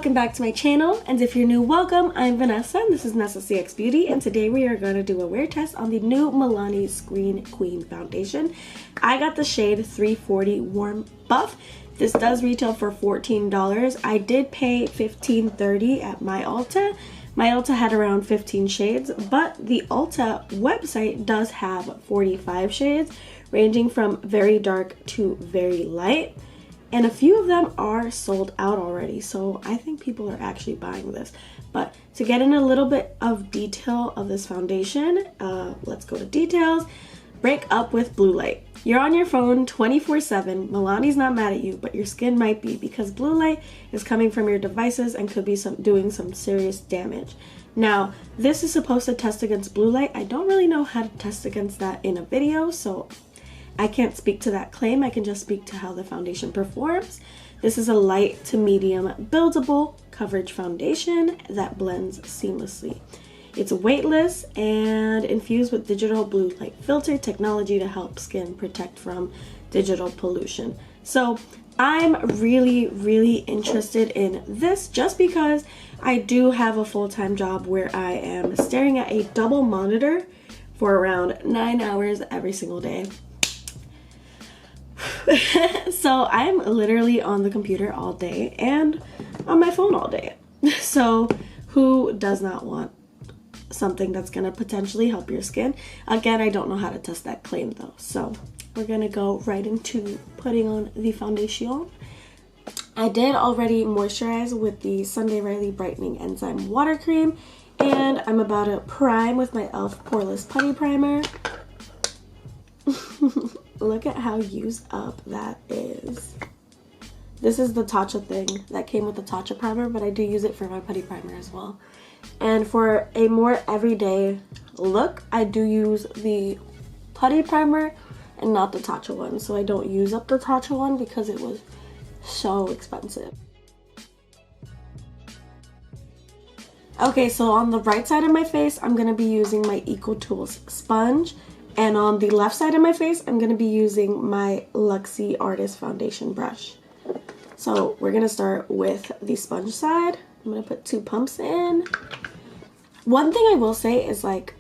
welcome back to my channel, and if you're new, welcome. I'm Vanessa and this is Nessa CX Beauty, and today we are going to do a wear test on the new Milani Screen Queen Foundation. I got the shade 340 Warm Buff. This does retail for $14. I did pay $15.30 at my Ulta. My Ulta had around 15 shades, but the Ulta website does have 45 shades, ranging from very dark to very light. And a few of them are sold out already, so I think people are actually buying this. But to get in a little bit of detail of this foundation, let's go to details. Break up with blue light. You're on your phone 24/7. Milani's not mad at you, but your skin might be, because blue light is coming from your devices and could be doing some serious damage. Now, this is supposed to test against blue light. I don't really know how to test against that in a video, so I can't speak to that claim. I can just speak to how the foundation performs. This is a light to medium buildable coverage foundation that blends seamlessly. It's weightless and infused with digital blue light filter technology to help skin protect from digital pollution. So I'm really interested in this just because I do have a full-time job where I am staring at a double monitor for around 9 hours every single day. So I'm literally on the computer all day and on my phone all day. So who does not want something that's going to potentially help your skin? Again, I don't know how to test that claim though. So we're going to go right into putting on the foundation. I did already moisturize with the Sunday Riley Brightening Enzyme Water Cream, and I'm about to prime with my e.l.f. Poreless Putty Primer. Look at how used up that is. This is the Tatcha thing that came with the Tatcha primer, but I do use it for my putty primer as well. And for a more everyday look, I do use the putty primer and not the Tatcha one. So I don't use up the Tatcha one because it was so expensive. Okay, so on the right side of my face, I'm going to be using my EcoTools sponge. And on the left side of my face, I'm going to be using my Luxie Artist Foundation brush. So we're going to start with the sponge side. I'm going to put 2 pumps in. One thing I will say is, like,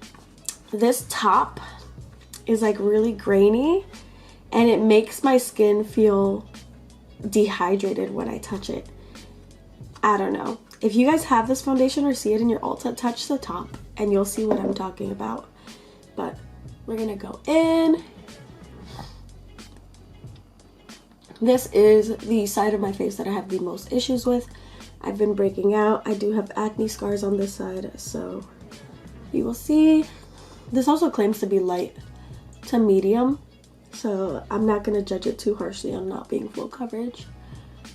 this top is like really grainy and it makes my skin feel dehydrated when I touch it. I don't know. If you guys have this foundation or see it in your Ulta, touch the top and you'll see what I'm talking about. But we're gonna go in. This is the side of my face that I have the most issues with. I've been breaking out. I do have acne scars on this side, so you will see. This also claims to be light to medium, so I'm not gonna judge it too harshly on not being full coverage.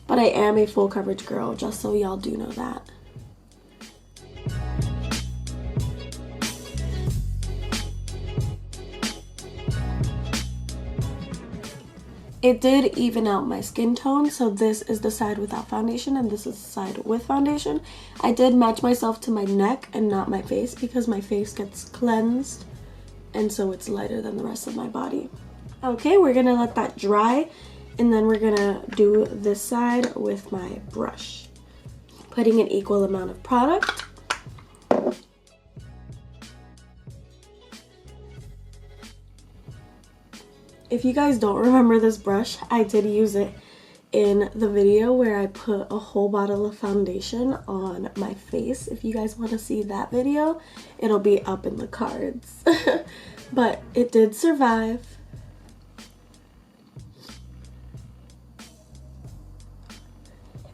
But I am a full coverage girl, just so y'all do know that. It did even out my skin tone, so this is the side without foundation and this is the side with foundation. I did match myself to my neck and not my face because my face gets cleansed and so it's lighter than the rest of my body. Okay, we're gonna let that dry and then we're gonna do this side with my brush. Putting an equal amount of product. If you guys don't remember this brush, I did use it in the video where I put a whole bottle of foundation on my face. If you guys want to see that video, it'll be up in the cards. But it did survive.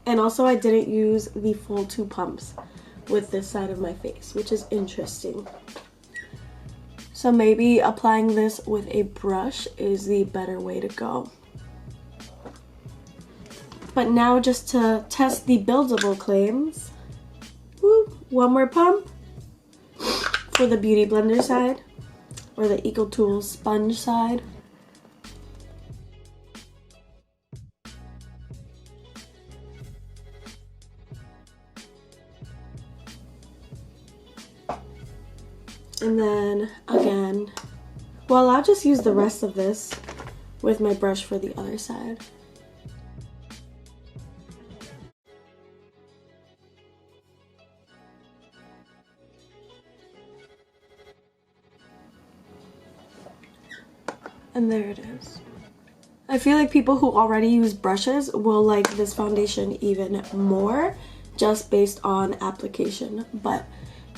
And also I didn't use the full 2 pumps with this side of my face, which is interesting. So maybe applying this with a brush is the better way to go. But now just to test the buildable claims, woo, 1 more pump for the Beauty Blender side or the EcoTools sponge side. And then again, well, I'll just use the rest of this with my brush for the other side. And there it is. I feel like people who already use brushes will like this foundation even more just based on application, but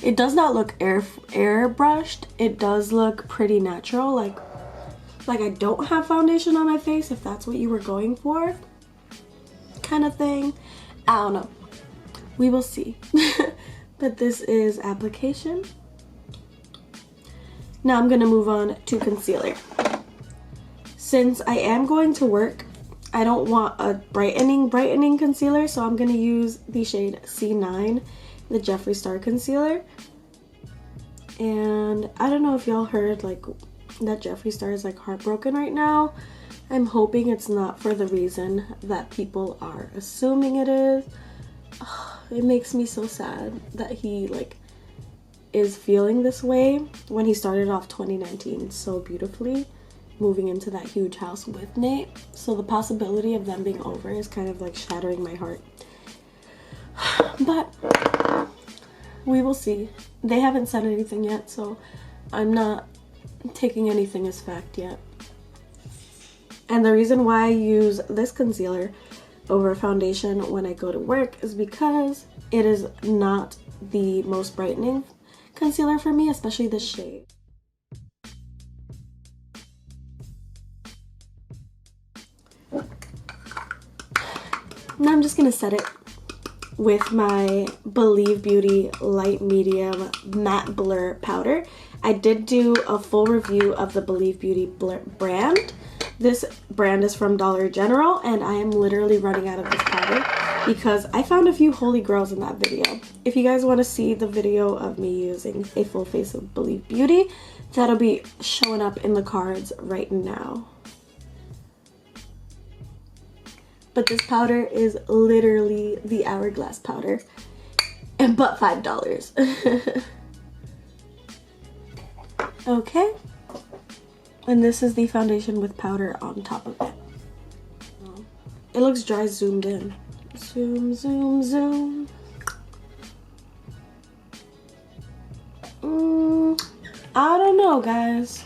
it does not look airbrushed. It does look pretty natural, like I don't have foundation on my face, if that's what you were going for, kind of thing. I don't know. We will see. But this is application. Now I'm gonna move on to concealer. Since I am going to work, I don't want a brightening concealer, so I'm gonna use the shade C9, the Jeffree Star concealer. And I don't know if y'all heard like that Jeffree Star is like heartbroken right now. I'm hoping it's not for the reason that people are assuming it is. It makes me so sad that he like is feeling this way when he started off 2019 so beautifully, moving into that huge house with Nate. So the possibility of them being over is kind of like shattering my heart. But we will see. They haven't said anything yet, so I'm not taking anything as fact yet. And the reason why I use this concealer over foundation when I go to work is because it is not the most brightening concealer for me, especially this shade. Now I'm just gonna set it with my Believe Beauty Light Medium Matte Blur Powder. I did do a full review of the Believe Beauty brand. This brand is from Dollar General, and I am literally running out of this powder because I found a few holy grails in that video. If you guys want to see the video of me using a full face of Believe Beauty, that'll be showing up in the cards right now. But this powder is literally the Hourglass powder, but $5. Okay. And this is the foundation with powder on top of it. It looks dry zoomed in. Zoom, zoom, zoom. I don't know, guys.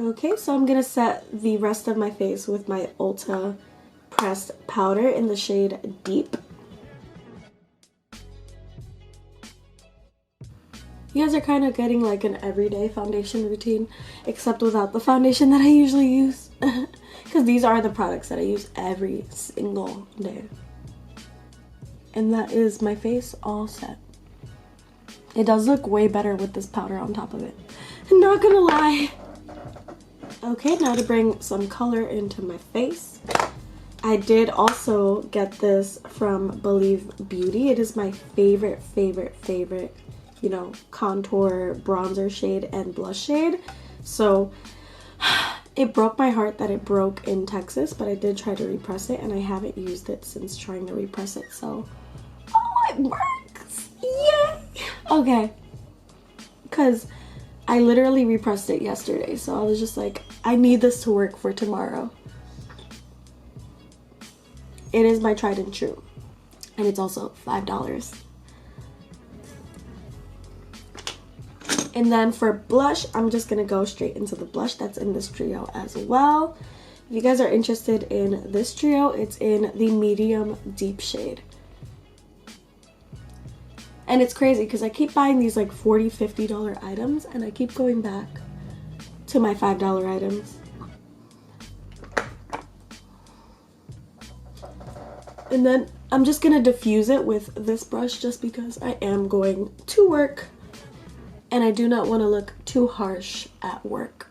Okay, so I'm gonna set the rest of my face with my Ulta pressed powder in the shade Deep. You guys are kind of getting like an everyday foundation routine, except without the foundation that I usually use. Because these are the products that I use every single day. And that is my face all set. It does look way better with this powder on top of it. I'm not gonna lie. Okay, now to bring some color into my face. I did also get this from Believe Beauty. It is my favorite, you know, contour bronzer shade and blush shade. So it broke my heart that it broke in Texas, but I did try to repress it and I haven't used it since trying to repress it. So, oh, it works! Yay! Okay, because I literally repressed it yesterday, so I was just like, I need this to work for tomorrow. It is my tried and true, and it's also $5. And then for blush, I'm just gonna go straight into the blush that's in this trio as well. If you guys are interested in this trio, it's in the medium deep shade. And it's crazy because I keep buying these like $40, $50 items and I keep going back to my $5 items. And then I'm just gonna diffuse it with this brush just because I am going to work and I do not want to look too harsh at work.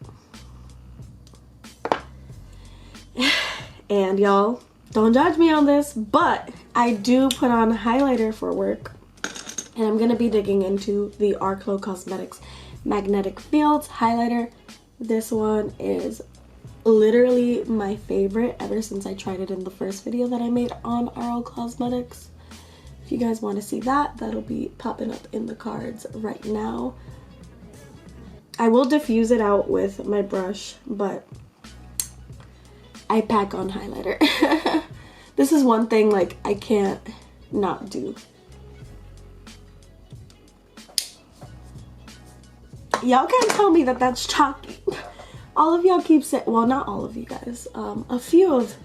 And y'all, don't judge me on this, but I do put on highlighter for work. And I'm going to be digging into the Cosmetics Magnetic Fields highlighter. This one is literally my favorite ever since I tried it in the first video that I made on Cosmetics. If you guys want to see that, that'll be popping up in the cards right now. I will diffuse it out with my brush, but I pack on highlighter. This is one thing like I can't not do. Y'all can't tell me that that's chalky. all of y'all keep saying, well, not all of you guys, a few of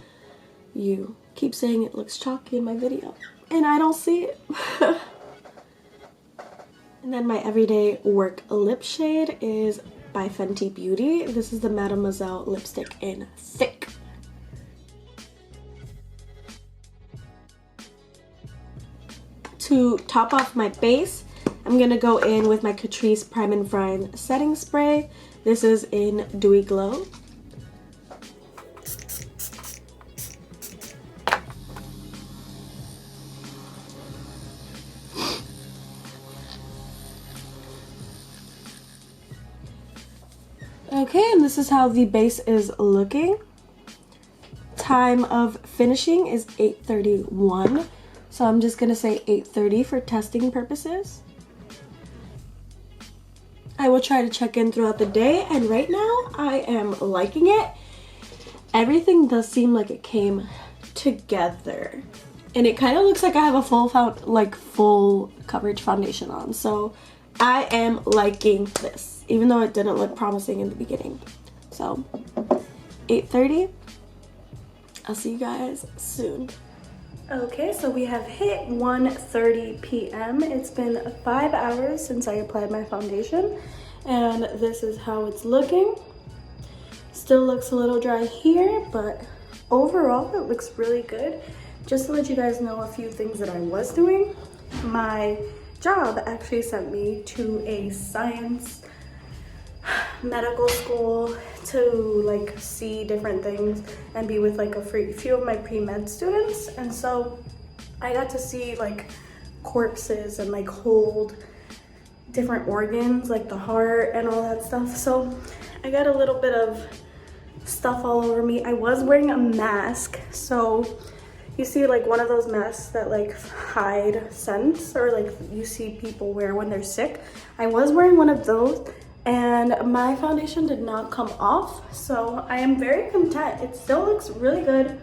you keep saying it looks chalky in my video, and I don't see it. And then my everyday work lip shade is by Fenty Beauty. This is the Mademoiselle lipstick in Thick. To top off my base, I'm gonna go in with my Catrice Prime and Prime setting spray. This is in Dewy Glow. Okay, and this is how the base is looking. Time of finishing is 8:31. So I'm just gonna say 8:30 for testing purposes. I will try to check in throughout the day, and right now I am liking it. Everything does seem like it came together, and it kind of looks like I have a full coverage foundation on. So I am liking this, even though it didn't look promising in the beginning. So 8:30. I'll see you guys soon. Okay, so we have hit 1:30 p.m. It's been 5 hours since I applied my foundation, and this is how it's looking. Still looks a little dry here, but overall it looks really good. Just to let you guys know a few things that I was doing. My job actually sent me to a science medical school to like see different things and be with like a few of my pre-med students, and so I got to see like corpses and like hold different organs like the heart and all that stuff. So I got a little bit of stuff all over me. I was wearing a mask, so you see like one of those masks that like hide scents, or like you see people wear when they're sick. I was wearing one of those, and my foundation did not come off, so I am very content. It still looks really good.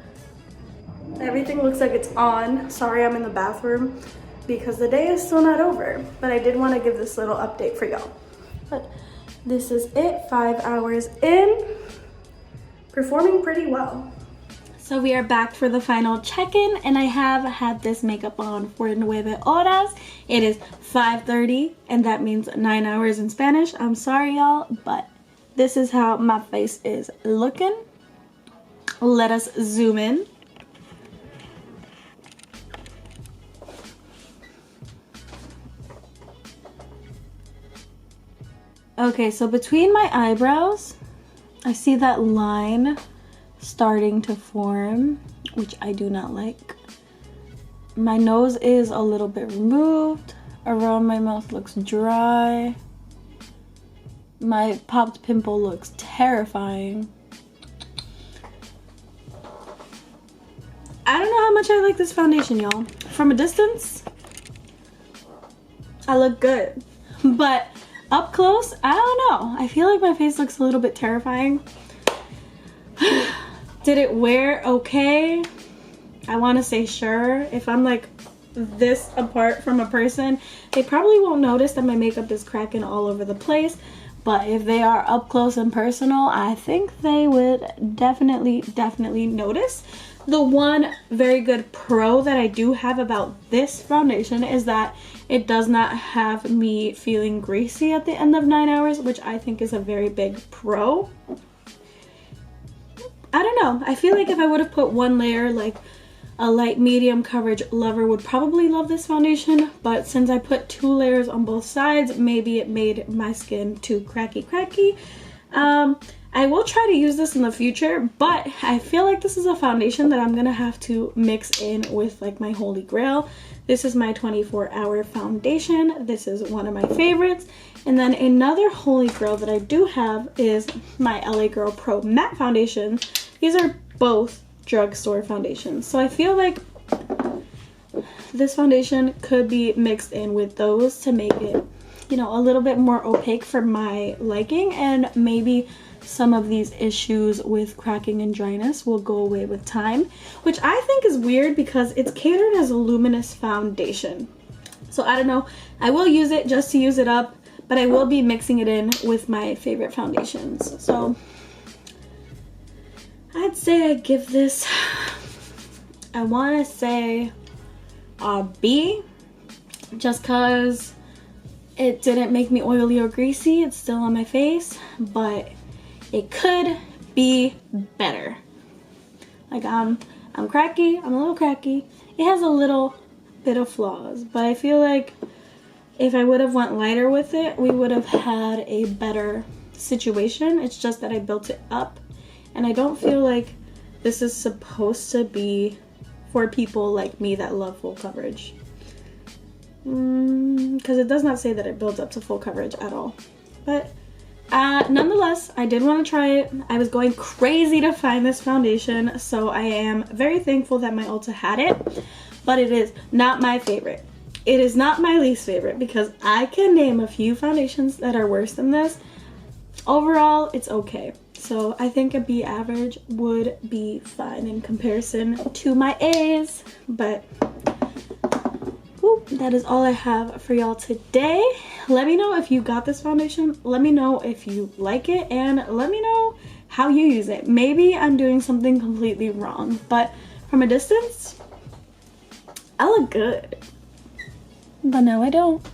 Everything looks like it's on. Sorry, I'm in the bathroom because the day is still not over, but I did want to give this little update for y'all. But this is it, 5 hours in, performing pretty well. So we are back for the final check-in, and I have had this makeup on for 9 horas. It is 5:30, and that means 9 hours in Spanish. I'm sorry, y'all, but this is how my face is looking. Let us zoom in. Okay, so between my eyebrows, I see that line starting to form, which I do not like. My nose is a little bit removed. Around my mouth looks dry. My popped pimple looks terrifying. I don't know how much I like this foundation, y'all. From a distance, I look good, but up close, I don't know. I feel like my face looks a little bit terrifying. Did it wear okay? I want to say sure. If I'm like this apart from a person, they probably won't notice that my makeup is cracking all over the place. But if they are up close and personal, I think they would definitely notice. The one very good pro that I do have about this foundation is that it does not have me feeling greasy at the end of 9 hours, which I think is a very big pro. I don't know. I feel like if I would have put one layer, like a light medium coverage lover would probably love this foundation, but since I put 2 layers on both sides, maybe it made my skin too cracky. I will try to use this in the future, but I feel like this is a foundation that I'm gonna have to mix in with like my holy grail. This is my 24-hour foundation. This is one of my favorites. And then another holy grail that I do have is my LA Girl Pro Matte Foundation. These are both drugstore foundations. So I feel like this foundation could be mixed in with those to make it, you know, a little bit more opaque for my liking, and maybe some of these issues with cracking and dryness will go away with time, which I think is weird because it's catered as a luminous foundation. So I don't know. I will use it just to use it up, but I will be mixing it in with my favorite foundations. So I'd say I give this, I want to say a B, just because it didn't make me oily or greasy. It's still on my face, but it could be better. Like I'm cracky, I'm a little cracky. It has a little bit of flaws, but I feel like if I would have went lighter with it, we would have had a better situation. It's just that I built it up, and I don't feel like this is supposed to be for people like me that love full coverage. Because it does not say that it builds up to full coverage at all. But nonetheless, I did want to try it. I was going crazy to find this foundation, so I am very thankful that my Ulta had it. But it is not my favorite. It is not my least favorite, because I can name a few foundations that are worse than this. Overall, it's okay. So I think a B average would be fine in comparison to my A's. But that is all I have for y'all today. Let me know if you got this foundation. Let me know if you like it, and let me know how you use it. Maybe I'm doing something completely wrong, but from a distance, I look good. But now I don't.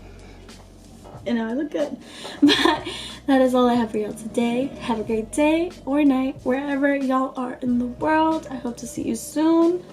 And now I look good. But that is all I have for y'all today. Have a great day or night wherever y'all are in the world. I hope to see you soon.